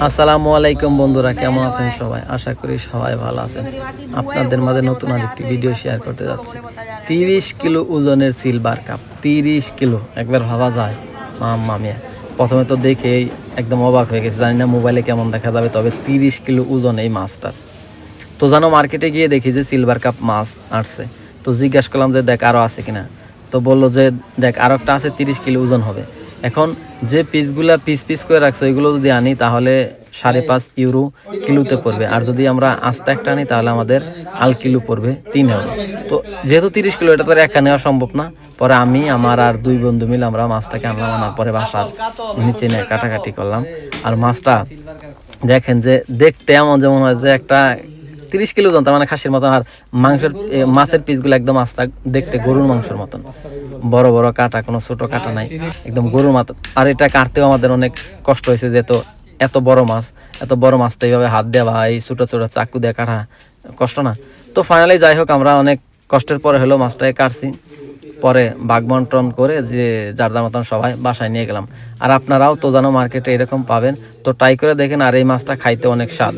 আসসালামু আলাইকুম বন্ধুরা, কেমন আছেন সবাই? আশা করি সবাই ভালো আছেন। আপনাদের মাঝে নতুন আরেকটি ভিডিও শেয়ার করতে যাচ্ছি। 30 কিলো ওজনের সিলভার কাপ, 30 কিলো, একবার ভাবা যায়? মাম্মা মিয়া! প্রথমে তো দেখেই একদম অবাক হয়ে গেছে, জানি না মোবাইলে কেমন দেখা যাবে, তবে 30 কিলো ওজন এই মাছটার। তো জানো, মার্কেটে গিয়ে দেখি যে সিলভার কাপ মাছ আসছে। তো জিজ্ঞাসা করলাম যে দেখ আরও আছে কিনা। তো বললো যে দেখ আরও একটা আছে, 30 কিলো ওজন হবে। এখন যে পিসগুলা পিস করে রাখছে ওইগুলো যদি আনি তাহলে 5.5 ইউরো কিলোতে পড়বে, আর যদি আমরা আস্তে একটা আনি তাহলে আমাদের আল কিলো পড়বে 3 ইউরো। তো যেহেতু 30 কিলো, এটা তো একা নেওয়া সম্ভব না। পরে আমি আমার আর দুই বন্ধু মিলে আমরা মাছটাকে আনলাম, আনার পরে বাসার নিচে নিয়ে কাটাকাটি করলাম। আর মাছটা দেখেন যে দেখতে এমন যেমন হয় যে একটা 30 কিলো ওজন, তার মানে খাসির মতন। আর মাংসের মাছের পিসগুলো একদম আস্তা, দেখতে গরুর মাংসের মতন, বড় বড় কাটা, কোনো ছোট কাটা নাই, একদম গরুর মতন। আর এটা কাটতেও আমাদের অনেক কষ্ট হয়েছে, যে এত বড় মাছ, এত বড় মাছটা এইভাবে হাত দেওয়া বা এই ছোট ছোট চাকু দিয়ে কাটা কষ্ট না? তো ফাইনালি যাই হোক, আমরা অনেক কষ্টের পরে হলো মাছটাকে কাটছি। পরে ভাগ বন্টন করে যে যার যার মতন সবাই বাসায় নিয়ে গেলাম। আর আপনারাও তো জানো মার্কেটে এরকম পাবেন, তো ট্রাই করে দেখেন। আর এই মাছটা খাইতে অনেক স্বাদ।